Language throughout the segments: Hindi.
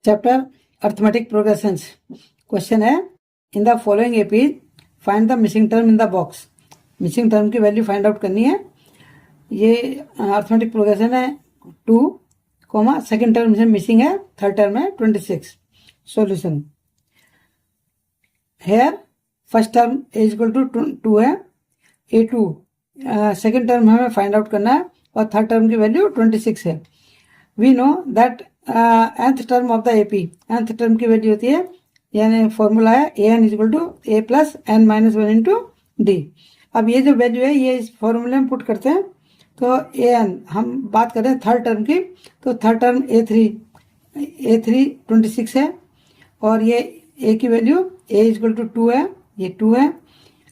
Chapter arithmetic progressions. क्वेश्चन है in the following AP find the missing term in the box. Missing term की वैल्यू फाइंड आउट करनी है। ये अर्थमेटिक प्रोग्रेशन है 2, सेकेंड टर्म से मिसिंग है, थर्ड टर्म है 26। Solution here first term is equal to 2 है, A2 सेकेंड टर्म हमें फाइंड आउट करना है और थर्ड टर्म की वैल्यू 26 है। We know that nth term of the AP, nth term की वैल्यू होती है, यानी फॉर्मूला है an is equal to a plus n minus 1 into d. अब ये जो वैल्यू है ये इस फॉर्मूले में पुट करते हैं, तो an हम बात करें थर्ड टर्म की, तो थर्ड टर्म a3 26 है और ये a की value a is equal to 2 है, ये 2 है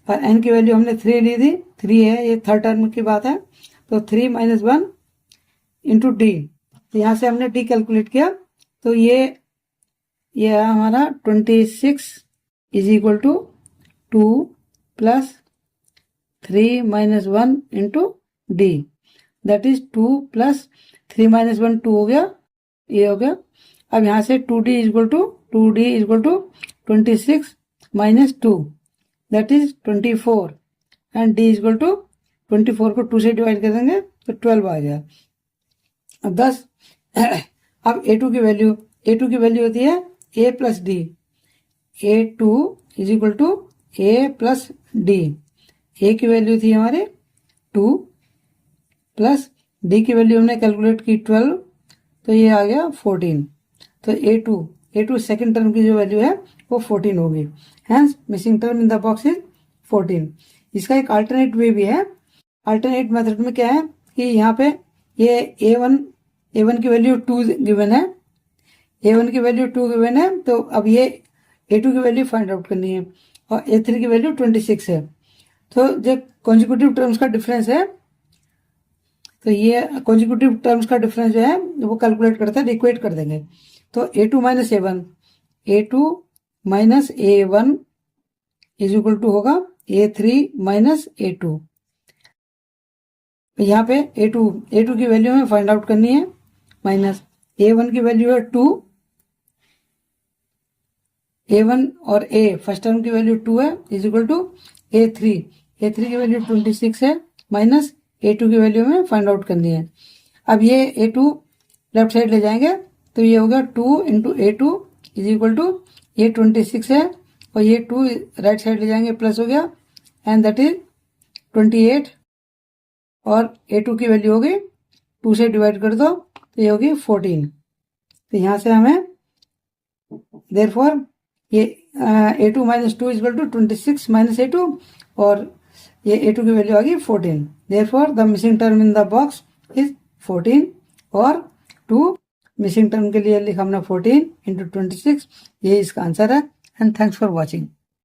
और n की वैल्यू हमने 3 ली थी, 3 है, ये थर्ड टर्म की बात है। तो 3 माइनस 1 इंटू डी, तो यहाँ से हमने डी कैलकुलेट किया, तो ये है हमारा 26 is equal to 2 plus 3 minus 1 into d, that is 2 plus 3 minus 1 2 हो गया, ये हो गया। अब यहाँ से 2d is equal to 26 minus 2, that is 24 and d is equal to 24 को 2 से डिवाइड कर देंगे तो 12 आ गया। अब 10 अब A2 की वैल्यू होती है a plus d, A2 is equal to a plus d. a की वैल्यू थी हमारे 2 प्लस d की वैल्यू हमने कैलकुलेट की 12, तो ये आ गया 14। तो A2 सेकेंड टर्म की जो वैल्यू है वो 14 होगी, hence missing term in the box is 14। इसका एक अल्टरनेट वे भी है। अल्टरनेट मेथड में क्या है कि यहाँ पे ये A1 की वैल्यू 2 गिवन है, A1 की वैल्यू 2 गिवन है, तो अब ये A2 की वैल्यू फाइंड आउट करनी है और A3 की वैल्यू 26 है। तो जो कॉन्जिक्यूटिव टर्म्स का डिफरेंस है, तो ये कॉन्जिक्यूटिव टर्म्स का डिफरेंस जो है वो कैलकुलेट करते हैं, इक्वेट कर देंगे। तो A2 minus A1 is equal to होगा A3 माइनस A2। यहाँ पे A2 की वैल्यू हमें फाइंड आउट करनी है, माइनस A1 की वैल्यू है 2, A1 और A फर्स्ट टर्म की वैल्यू 2 है, इज इक्वल टू A3 की वैल्यू 26 है, माइनस A2 की वैल्यू हमें फाइंड आउट करनी है। अब ये A2 लेफ्ट साइड ले जाएंगे तो ये होगा 2 into A2 is equal to ये 26 है और ये 2 राइट साइड ले जाएंगे, प्लस हो गया एंड दैट इज 28 और A2 की वैल्यू होगी 2 से डिवाइड कर दो तो ये होगी 14। तो यहाँ से हमें देयरफॉर ये A2 minus 2 equal to 26 minus A2 और ये A2 की वैल्यू आ गई 14। Therefore the missing term in the box is 14 और 2 मिसिंग टर्म के लिए लिखा हमने 14 इंटू 26, ये इसका आंसर है। And thanks for watching.